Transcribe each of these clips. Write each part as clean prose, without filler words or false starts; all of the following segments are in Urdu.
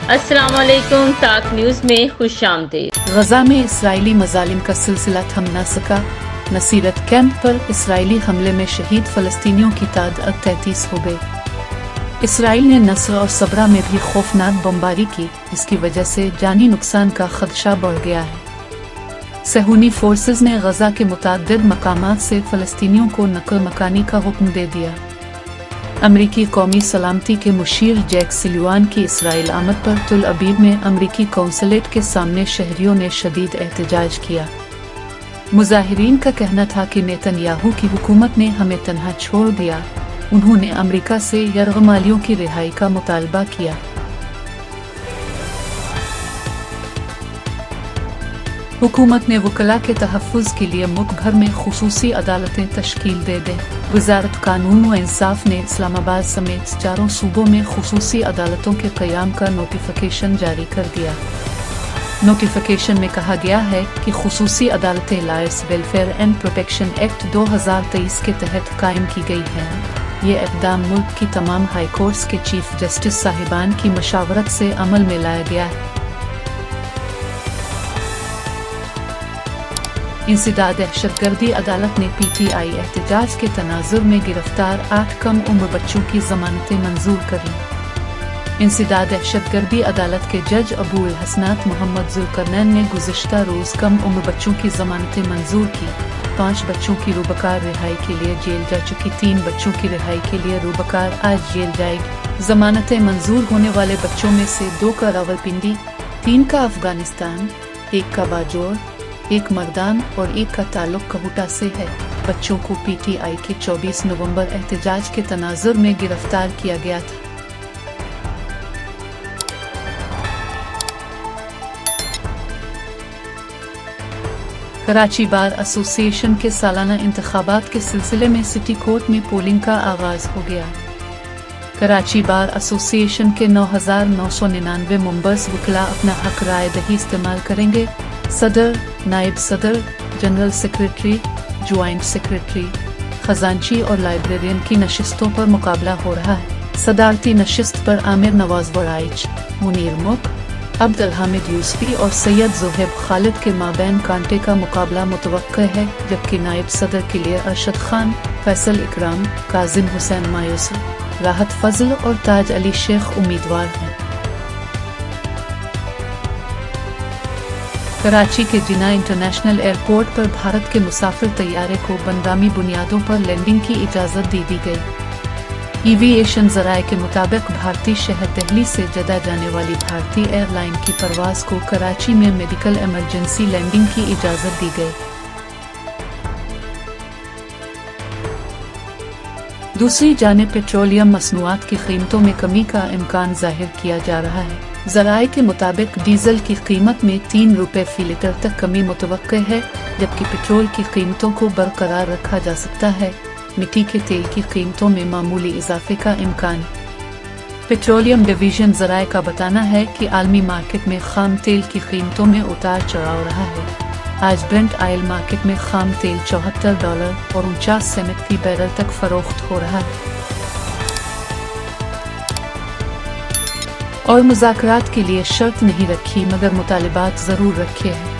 السلام علیکم، تاک نیوز میں خوش آمدید۔ غزہ میں اسرائیلی مظالم کا سلسلہ تھم نہ سکا، نصیرت کیمپ پر اسرائیلی حملے میں شہید فلسطینیوں کی تعداد 33 ہو گئی۔ اسرائیل نے نصر اور صبرا میں بھی خوفناک بمباری کی، اس کی وجہ سے جانی نقصان کا خدشہ بڑھ گیا ہے۔ صہیونی فورسز نے غزہ کے متعدد مقامات سے فلسطینیوں کو نقل مکانی کا حکم دے دیا۔ امریکی قومی سلامتی کے مشیر جیک سلیوان کی اسرائیل آمد پر تل ابیب میں امریکی قونصلیٹ کے سامنے شہریوں نے شدید احتجاج کیا۔ مظاہرین کا کہنا تھا کہ نیتن یاہو کی حکومت نے ہمیں تنہا چھوڑ دیا۔ انہوں نے امریکہ سے یرغمالیوں کی رہائی کا مطالبہ کیا۔ حکومت نے وکلاء کے تحفظ کے لیے ملک بھر میں خصوصی عدالتیں تشکیل دے دیں۔ وزارت قانون و انصاف نے اسلام آباد سمیت 4 صوبوں میں خصوصی عدالتوں کے قیام کا نوٹیفیکیشن جاری کر دیا۔ نوٹیفیکیشن میں کہا گیا ہے کہ خصوصی عدالتیں lawyers welfare and protection act 2023 کے تحت قائم کی گئی ہیں۔ یہ اقدام ملک کی تمام ہائی کورٹس کے چیف جسٹس صاحبان کی مشاورت سے عمل میں لایا گیا ہے۔ انسداد دہشت گردی عدالت نے پی ٹی آئی احتجاج کے تناظر میں گرفتار 8 کم عمر بچوں کی ضمانتیں منظور کر لیں۔ انسداد دہشت گردی عدالت کے جج ابو الحسنات محمد ذوالقرنین نے گزشتہ روز کم عمر بچوں کی ضمانتیں منظور کی۔ 5 بچوں کی روبکار رہائی کے لیے جیل جا چکی، 3 بچوں کی رہائی کے لیے روبکار آج جیل جائے گی۔ ضمانتیں منظور ہونے والے بچوں میں سے 2 کا راولپنڈی، 3 کا افغانستان، 1 کا باجوڑ، 1 مردان اور 1 کا تعلق کہوٹا سے ہے۔ بچوں کو پی ٹی آئی کے 24 نومبر احتجاج کے تناظر میں گرفتار کیا گیا تھا۔ کراچی بار ایسوسی ایشن کے سالانہ انتخابات کے سلسلے میں سٹی کورٹ میں پولنگ کا آغاز ہو گیا۔ کراچی بار ایسوسی ایشن کے 9,999 ممبرز وکلاء اپنا حق رائے دہی استعمال کریں گے۔ صدر، نائب صدر، جنرل سیکریٹری، جوائنٹ سیکریٹری، خزانچی اور لائبریرین کی نشستوں پر مقابلہ ہو رہا ہے۔ صدارتی نشست پر عامر نواز ورائچ، منیر ملک، عبد الحامد یوسفی اور سید زہیب خالد کے مابین کانٹے کا مقابلہ متوقع ہے، جبکہ نائب صدر کے لیے ارشد خان، فیصل اکرام، کاظم حسین مایوسر، راحت فضل اور تاج علی شیخ امیدوار ہیں۔ کراچی کے جناح انٹرنیشنل ایئرپورٹ پر بھارت کے مسافر طیارے کو بنظامی بنیادوں پر لینڈنگ کی اجازت دی گئی۔ ایوی ایشن ذرائع کے مطابق بھارتی شہر دہلی سے جدہ جانے والی بھارتی ایئر لائن کی پرواز کو کراچی میں میڈیکل ایمرجنسی لینڈنگ کی اجازت دی گئی۔ دوسری جانب پیٹرولیم مصنوعات کی قیمتوں میں کمی کا امکان ظاہر کیا جا رہا ہے۔ ذرائع کے مطابق ڈیزل کی قیمت میں 3 روپے فی لیٹر تک کمی متوقع ہے، جبکہ پیٹرول کی قیمتوں کو برقرار رکھا جا سکتا ہے۔ مٹی کے تیل کی قیمتوں میں معمولی اضافے کا امکان۔ پیٹرولیم ڈویژن ذرائع کا بتانا ہے کہ عالمی مارکیٹ میں خام تیل کی قیمتوں میں اتار چڑھاؤ رہا ہے۔ آج برنٹ آئل مارکیٹ میں خام تیل $74 اور 49 سینٹ فی بیرل تک فروخت ہو رہا ہے۔ اور مذاکرات کے لیے شرط نہیں رکھی مگر مطالبات ضرور رکھے ہیں۔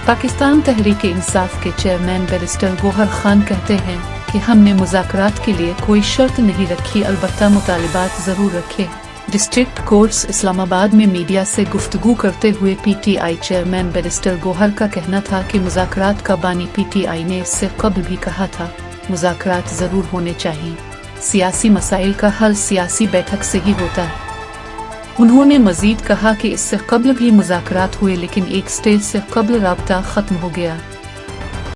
پاکستان تحریک انصاف کے چیئرمین بیرسٹر گوہر خان کہتے ہیں کہ ہم نے مذاکرات کے لیے کوئی شرط نہیں رکھی، البتہ مطالبات ضرور رکھے۔ ڈسٹرکٹ کورٹس اسلام آباد میں میڈیا سے گفتگو کرتے ہوئے P T I chairman barrister Gohar کا کہنا تھا کہ مذاکرات کا بانی پی ٹی آئی نے اس سے قبل بھی کہا تھا، مذاکرات ضرور ہونے چاہیے، سیاسی مسائل کا حل سیاسی بیٹھک سے ہی ہوتا ہے۔ انہوں نے مزید کہا کہ اس سے قبل بھی مذاکرات ہوئے لیکن ایک سٹیج سے قبل رابطہ ختم ہو گیا۔